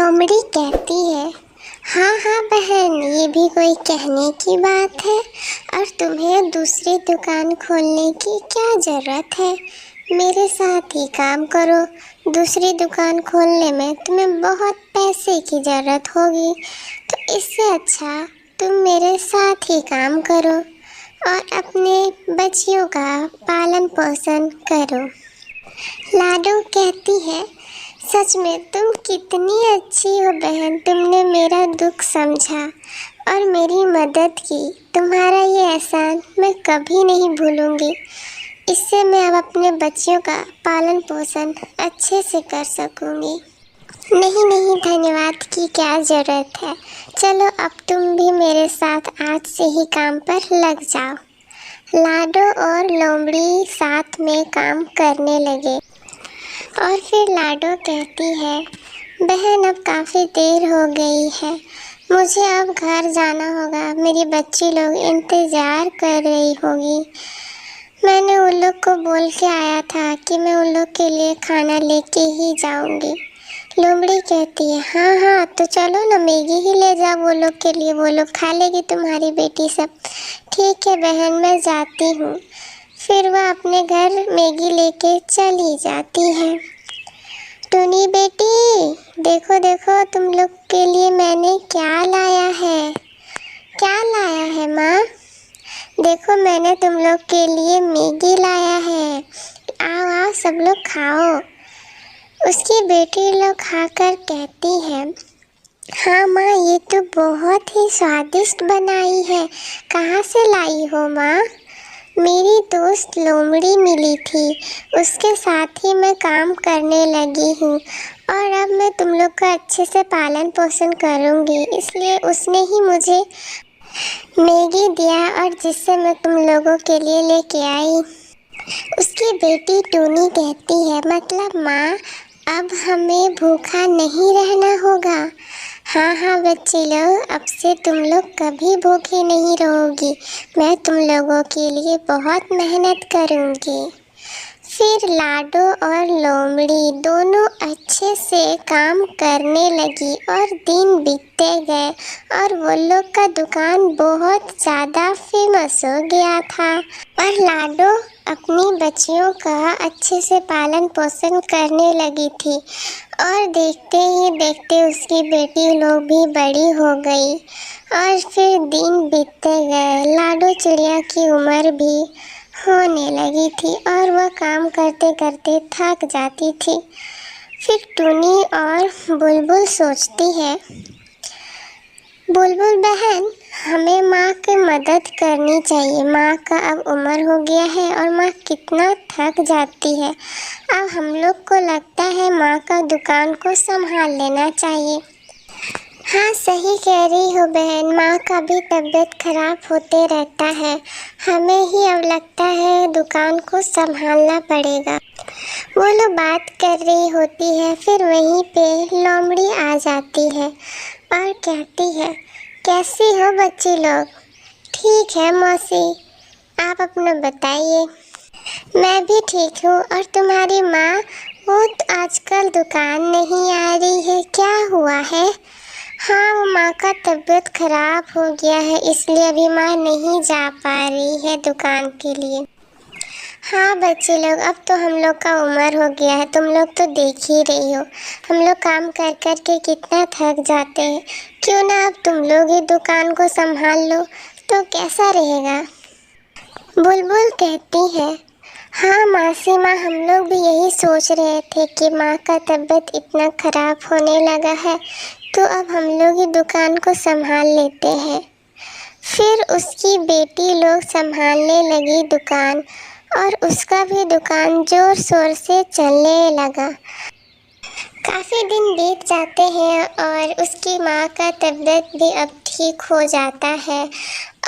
लोमड़ी कहती है, हाँ हाँ बहन, ये भी कोई कहने की बात है। और तुम्हें दूसरी दुकान खोलने की क्या ज़रूरत है? मेरे साथ ही काम करो। दूसरी दुकान खोलने में तुम्हें बहुत पैसे की ज़रूरत होगी, तो इससे अच्छा तुम मेरे साथ ही काम करो और अपने बच्चियों का पालन पोषण करो। लाडो कहती है, सच में तुम कितनी अच्छी हो बहन। तुमने मेरा दुख समझा और मेरी मदद की। तुम्हारा ये एहसान मैं कभी नहीं भूलूंगी। इससे मैं अब अपने बच्चों का पालन पोषण अच्छे से कर सकूंगी। नहीं नहीं, धन्यवाद की क्या ज़रूरत है। चलो अब तुम भी मेरे साथ आज से ही काम पर लग जाओ। लाडो और लोमड़ी साथ में काम करने लगे और फिर लाडो कहती है, बहन अब काफ़ी देर हो गई है, मुझे अब घर जाना होगा। मेरी बच्ची लोग इंतज़ार कर रही होगी। मैंने उन लोग को बोल के आया था कि मैं उन लोग के लिए खाना लेके ही जाऊंगी। लोमड़ी कहती है, हाँ हाँ तो चलो ना, मैगी ही ले जाओ वो लोग के लिए, वो लोग खा लेगी तुम्हारी बेटी सब। ठीक है बहन, मैं जाती हूँ। फिर वह अपने घर मैगी लेके चली जाती है। टूनी बेटी, देखो देखो तुम लोग के लिए मैंने क्या लाया है। क्या लाया है माँ? देखो मैंने तुम लोग के लिए मैगी लाया है। आओ आओ सब लोग खाओ। उसकी बेटी लोग खाकर कहती है, हाँ माँ, ये तो बहुत ही स्वादिष्ट बनाई है। कहाँ से लाई हो माँ? मेरी दोस्त लोमड़ी मिली थी, उसके साथ ही मैं काम करने लगी हूँ और अब मैं तुम लोग का अच्छे से पालन पोषण करूँगी, इसलिए उसने ही मुझे मैगी दिया और जिससे मैं तुम लोगों के लिए लेके आई। उसकी बेटी टूनी कहती है, मतलब माँ अब हमें भूखा नहीं रहना होगा। हाँ हाँ बच्चे लोग, अब से तुम लोग कभी भूखे नहीं रहोगी। मैं तुम लोगों के लिए बहुत मेहनत करूँगी। फिर लाडो और लोमड़ी दोनों अच्छे से काम करने लगी और दिन बीतते गए और वो लोग का दुकान बहुत ज़्यादा फेमस हो गया था। और लाडो अपनी बच्चियों का अच्छे से पालन पोषण करने लगी थी और देखते ही देखते उसकी बेटी लोग भी बड़ी हो गई और फिर दिन बीतते गए। लाडो चिड़िया की उम्र भी होने लगी थी और वह काम करते करते थक जाती थी। फिर टूनी और बुलबुल सोचती है, बुलबुल बहन, हमें माँ की मदद करनी चाहिए। माँ का अब उम्र हो गया है और माँ कितना थक जाती है। अब हम लोग को लगता है माँ का दुकान को संभाल लेना चाहिए। हाँ सही कह रही हो बहन, माँ का भी तबीयत खराब होते रहता है। हमें ही अब लगता है दुकान को संभालना पड़ेगा। वो लोग बात कर रही होती है, फिर वहीं पे लोमड़ी आ जाती है और कहती है, कैसी हो बच्ची लोग? ठीक है मौसी, आप अपना बताइए। मैं भी ठीक हूँ। और तुम्हारी माँ, वो आजकल दुकान नहीं आ रही है, क्या हुआ है? हाँ, वो माँ का तबीयत खराब हो गया है, इसलिए अभी माँ नहीं जा पा रही है दुकान के लिए। हाँ बच्चे लोग, अब तो हम लोग का उम्र हो गया है, तुम लोग तो देख ही रही हो, हम लोग काम कर कर के कितना थक जाते हैं। क्यों ना अब तुम लोग ही दुकान को संभाल लो, तो कैसा रहेगा? बुलबुल कहती है, हाँ मासी माँ, हम लोग भी यही सोच रहे थे कि माँ का तबीयत इतना ख़राब होने लगा है, तो अब हम लोग ही दुकान को संभाल लेते हैं। फिर उसकी बेटी लोग संभालने लगी दुकान और उसका भी दुकान ज़ोर शोर से चलने लगा। काफ़ी दिन बीत जाते हैं और उसकी माँ का तबीयत भी अब ठीक हो जाता है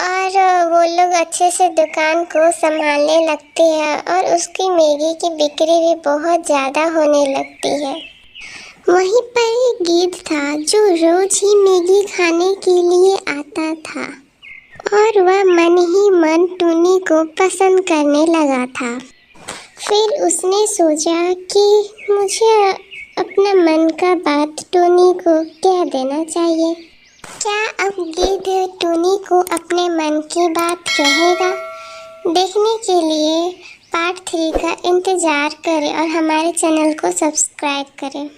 और वो लोग अच्छे से दुकान को संभालने लगते हैं और उसकी मैगी की बिक्री भी बहुत ज़्यादा होने लगती है। वहीं पर एक गिद्ध था जो रोज ही मैगी खाने के लिए आता था और वह मन ही मन टूनी को पसंद करने लगा था। फिर उसने सोचा कि मुझे अपना मन का का बात टोनी को कह देना चाहिए। क्या अब गिद्ध टोनी को अपने मन की बात कहेगा? देखने के लिए पार्ट 3 का इंतज़ार करें और हमारे चैनल को सब्सक्राइब करें।